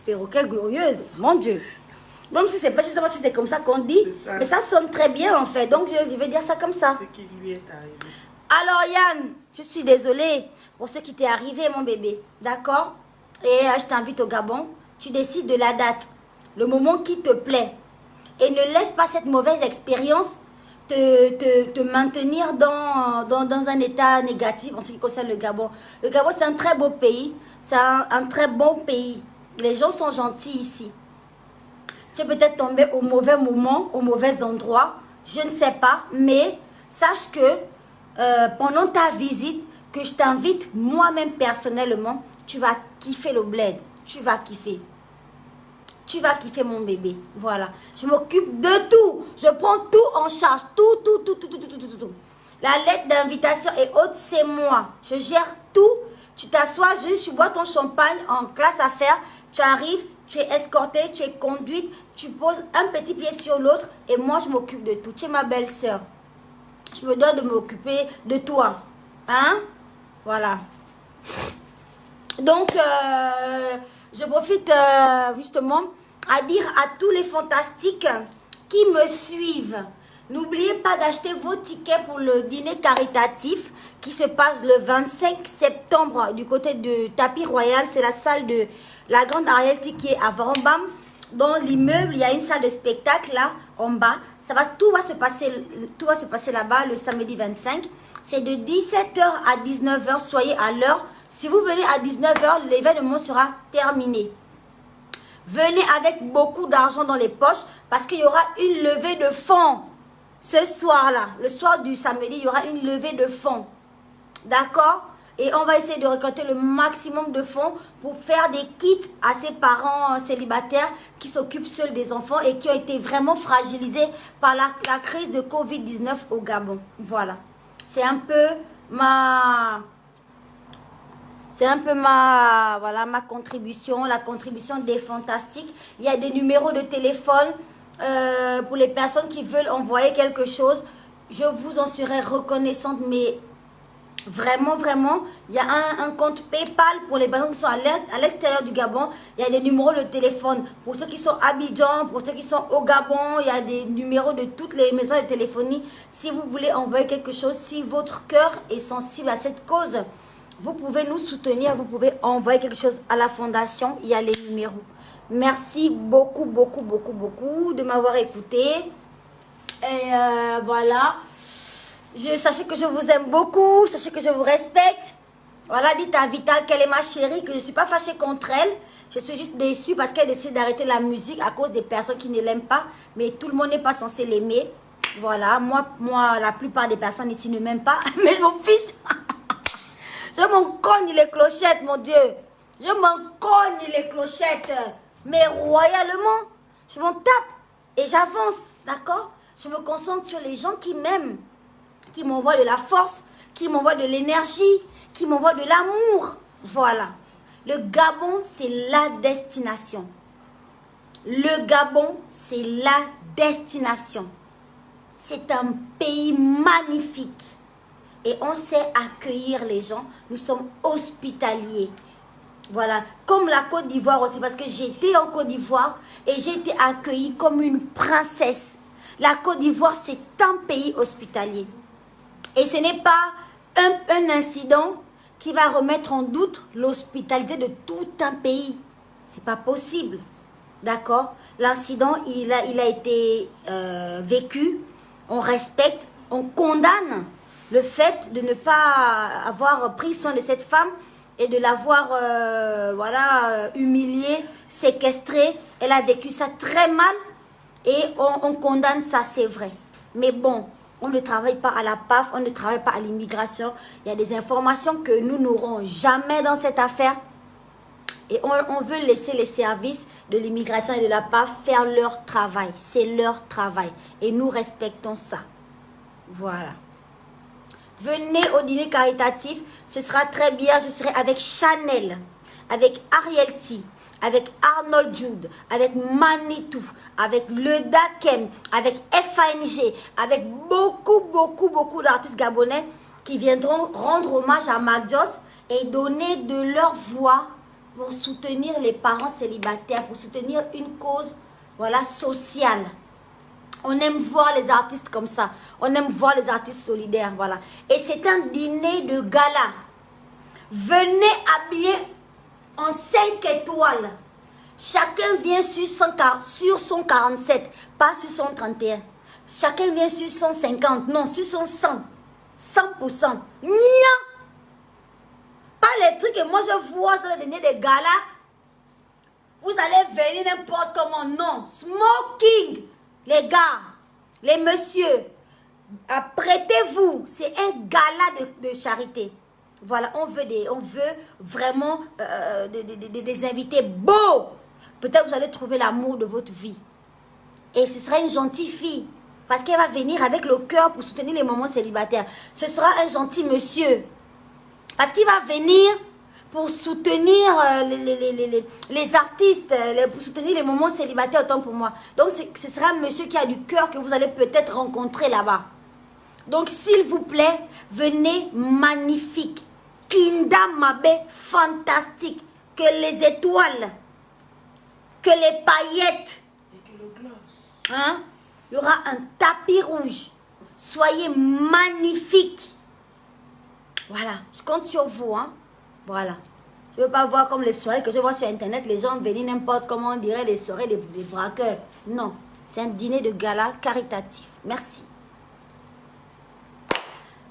Perroquet glorieuse. Mon Dieu. Même si c'est pas justement si c'est comme ça qu'on dit, ça. Mais ça sonne très bien en fait. Donc je vais dire ça comme ça. Ce qui lui est arrivé. Alors Yann, je suis désolée pour ce qui t'est arrivé, mon bébé. D'accord? Et je t'invite au Gabon. Tu décides de la date, le moment qui te plaît. Et ne laisse pas cette mauvaise expérience te maintenir dans un état négatif en ce qui concerne le Gabon. Le Gabon, c'est un très beau pays. C'est un très bon pays. Les gens sont gentils ici. Tu es peut-être tombé au mauvais moment, au mauvais endroit. Je ne sais pas. Mais sache que pendant ta visite, que je t'invite moi-même personnellement, tu vas kiffer le bled. Tu vas kiffer. Tu vas kiffer mon bébé. Voilà. Je m'occupe de tout. Je prends tout en charge. Tout. La lettre d'invitation et autres, c'est moi. Je gère tout. Tu t'assois juste, tu bois ton champagne en classe à faire. Tu arrives, tu es escortée, tu es conduite. Tu poses un petit pied sur l'autre. Et moi, je m'occupe de tout. Tu es ma belle-sœur. Je me dois de m'occuper de toi. Hein? Voilà. Donc, je profite justement à dire à tous les fantastiques qui me suivent. N'oubliez pas d'acheter vos tickets pour le dîner caritatif qui se passe le 25 septembre du côté de Tapis Royal. C'est la salle de la Grande Ariel qui est à Vrambam. Dans l'immeuble, il y a une salle de spectacle là en bas. Tout va se passer là-bas le samedi 25. C'est de 17h à 19h. Soyez à l'heure. Si vous venez à 19h, l'événement sera terminé. Venez avec beaucoup d'argent dans les poches parce qu'il y aura une levée de fonds. Ce soir-là, le soir du samedi, il y aura une levée de fonds. D'accord? Et on va essayer de récolter le maximum de fonds pour faire des kits à ces parents célibataires qui s'occupent seuls des enfants et qui ont été vraiment fragilisés par la crise de Covid-19 au Gabon. Voilà. C'est un peu ma contribution, la contribution des fantastiques. Il y a des numéros de téléphone pour les personnes qui veulent envoyer quelque chose. Je vous en serai reconnaissante, mais vraiment, il y a un compte PayPal pour les personnes qui sont à l'extérieur du Gabon. Il y a des numéros de téléphone pour ceux qui sont à Abidjan, pour ceux qui sont au Gabon. Il y a des numéros de toutes les maisons de téléphonie. Si vous voulez envoyer quelque chose, si votre cœur est sensible à cette cause, vous pouvez nous soutenir, vous pouvez envoyer quelque chose à la fondation. Il y a les numéros. Merci beaucoup de m'avoir écouté. Et voilà. Sachez que je vous aime beaucoup. Sachez que je vous respecte. Voilà, dites à Vital qu'elle est ma chérie, que je ne suis pas fâchée contre elle. Je suis juste déçue parce qu'elle décide d'arrêter la musique à cause des personnes qui ne l'aiment pas. Mais tout le monde n'est pas censé l'aimer. Voilà, moi, la plupart des personnes ici ne m'aiment pas. Mais je m'en fiche. Je m'en cogne les clochettes, mon Dieu. Je m'en cogne les clochettes. Mais royalement, je m'en tape et j'avance, d'accord? Je me concentre sur les gens qui m'aiment, qui m'envoient de la force, qui m'envoient de l'énergie, qui m'envoient de l'amour. Voilà. Le Gabon, c'est la destination. Le Gabon, c'est la destination. C'est un pays magnifique. Et on sait accueillir les gens. Nous sommes hospitaliers. Voilà. Comme la Côte d'Ivoire aussi. Parce que j'étais en Côte d'Ivoire et j'ai été accueillie comme une princesse. La Côte d'Ivoire, c'est un pays hospitalier. Et ce n'est pas un incident qui va remettre en doute l'hospitalité de tout un pays. C'est pas possible. D'accord? L'incident, il a été vécu. On respecte, on condamne le fait de ne pas avoir pris soin de cette femme et de l'avoir humiliée, séquestrée. Elle a vécu ça très mal et on condamne ça, c'est vrai. Mais bon, on ne travaille pas à la PAF, on ne travaille pas à l'immigration. Il y a des informations que nous n'aurons jamais dans cette affaire. Et on veut laisser les services de l'immigration et de la PAF faire leur travail. C'est leur travail. Et nous respectons ça. Voilà. Venez au dîner caritatif. Ce sera très bien. Je serai avec Chanel, avec Ariel T, avec Arnold Jude, avec Manitou, avec Le Dakem, avec FANG, avec beaucoup d'artistes gabonais qui viendront rendre hommage à Magos et donner de leur voix pour soutenir les parents célibataires, pour soutenir une cause, voilà, sociale. On aime voir les artistes comme ça. On aime voir les artistes solidaires, voilà. Et c'est un dîner de gala. Venez habillés en 5 étoiles. Chacun vient sur son 47, pas sur son 31. Chacun vient sur son 50, non, sur son 100. 100%. Nia! Pas les trucs que moi je vois dans les dîners de gala. Vous allez venir n'importe comment. Non. Smoking. Les gars, les messieurs, apprêtez-vous. C'est un gala de charité. Voilà, on veut vraiment des invités beaux. Peut-être vous allez trouver l'amour de votre vie. Et ce sera une gentille fille. Parce qu'elle va venir avec le cœur pour soutenir les mamans célibataires. Ce sera un gentil monsieur. Parce qu'il va venir pour soutenir les artistes, pour soutenir les mamans célibataires autant pour moi. Donc ce sera un monsieur qui a du cœur que vous allez peut-être rencontrer là-bas. Donc s'il vous plaît, venez magnifique. Kinda Mabe fantastique. Que les étoiles, que les paillettes. Et que le gloss. Hein? Il y aura un tapis rouge. Soyez magnifiques. Voilà, je compte sur vous. Hein? Voilà. Je ne veux pas voir comme les soirées que je vois sur Internet. Les gens venir n'importe comment on dirait les soirées des braqueurs. Non, c'est un dîner de gala caritatif. Merci.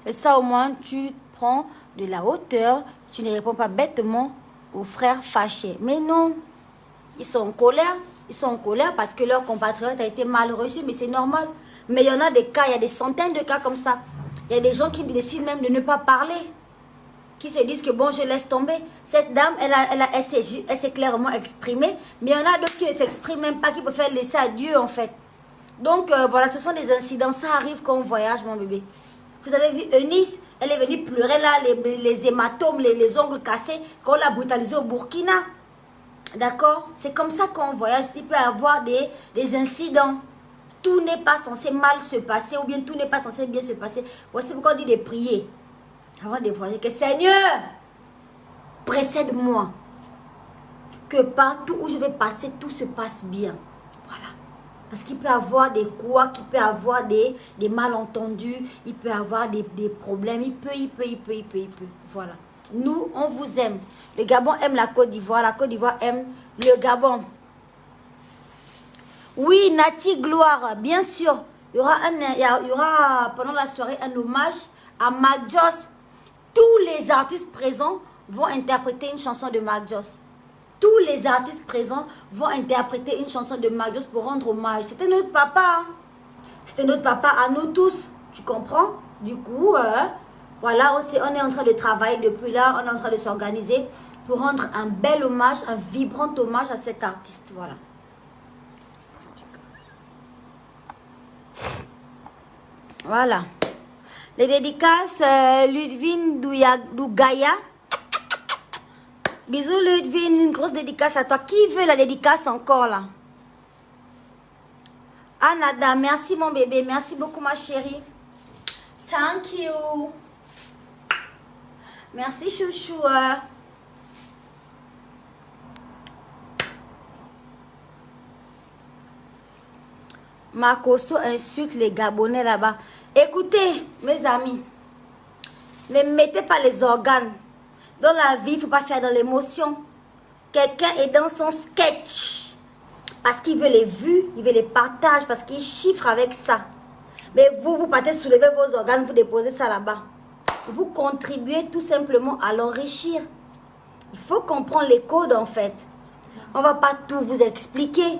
Et ça au moins, tu prends de la hauteur. Tu ne réponds pas bêtement aux frères fâchés. Mais non, ils sont en colère. Ils sont en colère parce que leur compatriote a été mal reçu, mais c'est normal. Mais il y en a des cas, il y a des centaines de cas comme ça. Il y a des gens qui décident même de ne pas parler. Qui se disent que bon, je laisse tomber. Cette dame, elle s'est clairement exprimée, mais il y en a d'autres qui ne s'expriment même pas, qui préfèrent laisser à Dieu en fait. Donc voilà, ce sont des incidents, ça arrive quand on voyage mon bébé. Vous avez vu Eunice, elle est venue pleurer là, les hématomes, les ongles cassés, qu'on l'a brutalisée au Burkina. D'accord? C'est comme ça qu'on voyage. Il peut y avoir des incidents. Tout n'est pas censé mal se passer ou bien tout n'est pas censé bien se passer. Voici pourquoi on dit de prier. Avant de voyager, que Seigneur, précède-moi. Que partout où je vais passer, tout se passe bien. Voilà. Parce qu'il peut y avoir des couacs, il peut y avoir des malentendus, il peut y avoir des problèmes. Il peut. Voilà. Nous, on vous aime. Le Gabon aime la Côte d'Ivoire. La Côte d'Ivoire aime le Gabon. Oui, Nati Gloire, bien sûr. Il y aura pendant la soirée un hommage à Mac Joss. Tous les artistes présents vont interpréter une chanson de Mac Joss. Tous les artistes présents vont interpréter une chanson de Mac Joss pour rendre hommage. C'était notre papa. Hein? C'était notre papa à nous tous. Tu comprends? Du coup, voilà, on est en train de travailler depuis là. On est en train de s'organiser pour rendre un bel hommage, un vibrant hommage à cet artiste. Voilà. Voilà. Les dédicaces, Ludwine Dougaya. Bisous Ludwine, une grosse dédicace à toi. Qui veut la dédicace encore là? Anada, merci mon bébé. Merci beaucoup ma chérie. Thank you. Merci chouchou. Makoso insulte les Gabonais là-bas. Écoutez, mes amis, ne mettez pas les organes. Dans la vie, il ne faut pas faire dans l'émotion. Quelqu'un est dans son sketch. Parce qu'il veut les vues, il veut les partages, parce qu'il chiffre avec ça. Mais vous partez soulever vos organes, vous déposez ça là-bas. Vous contribuez tout simplement à l'enrichir. Il faut comprendre les codes en fait. On ne va pas tout vous expliquer.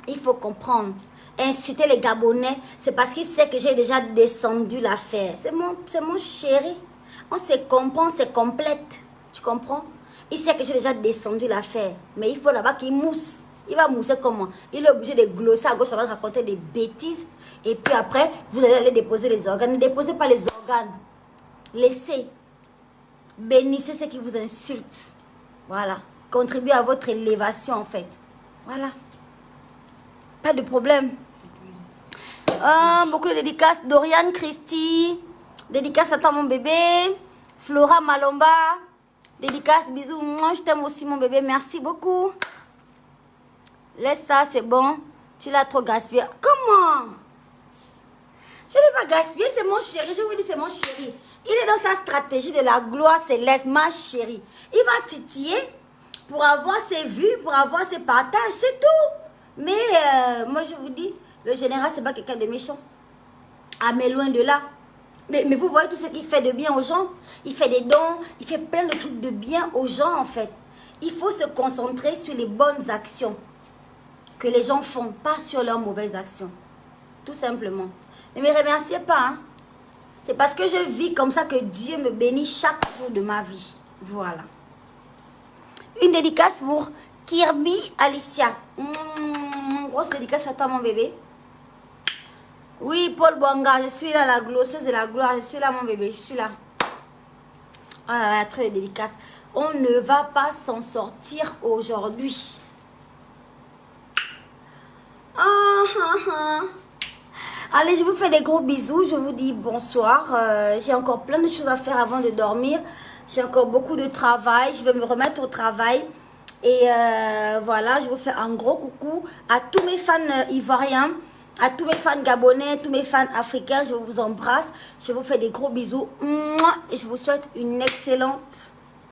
Il faut comprendre. Insulter les Gabonais, c'est parce qu'il sait que j'ai déjà descendu l'affaire. C'est mon chéri. On se comprend, c'est complète. Tu comprends? Il sait que j'ai déjà descendu l'affaire. Mais il faut là-bas qu'il mousse. Il va mousser comment? Il est obligé de glosser à gauche, à droite, raconter des bêtises. Et puis après, vous allez aller déposer les organes. Ne déposez pas les organes. Laissez. Bénissez ceux qui vous insultent. Voilà. Contribuez à votre élévation en fait. Voilà. Pas de problème. Beaucoup de dédicaces. Dorian Christy. Dédicace à toi mon bébé. Flora Malomba. Dédicace, bisous. Moi je t'aime aussi mon bébé. Merci beaucoup. Laisse ça, c'est bon. Tu l'as trop gaspillé. Comment? Je ne l'ai pas gaspillé, c'est mon chéri. Je vous dis, c'est mon chéri. Il est dans sa stratégie de la gloire céleste, ma chérie. Il va titiller pour avoir ses vues, pour avoir ses partages, c'est tout. Mais moi je vous dis, le général, c'est pas quelqu'un de méchant. Ah, mais loin de là. Mais vous voyez tout ce qu'il fait de bien aux gens. Il fait des dons, il fait plein de trucs de bien aux gens en fait. il faut se concentrer sur les bonnes actions que les gens font, pas sur leurs mauvaises actions. Tout simplement. Ne me remerciez pas. Hein? C'est parce que je vis comme ça que Dieu me bénit chaque jour de ma vie. Voilà. Une dédicace pour Kirby Alicia. Grosse dédicace à toi, mon bébé. Oui, Paul Bouanga, je suis là, la glosseuse de la gloire. Je suis là, mon bébé, je suis là. Oh là là, très dédicace. On ne va pas s'en sortir aujourd'hui. Allez, je vous fais des gros bisous. Je vous dis bonsoir. J'ai encore plein de choses à faire avant de dormir. J'ai encore beaucoup de travail. Je vais me remettre au travail. Et voilà, je vous fais un gros coucou à tous mes fans ivoiriens, à tous mes fans gabonais, tous mes fans africains. Je vous embrasse. Je vous fais des gros bisous. Et je vous souhaite une excellente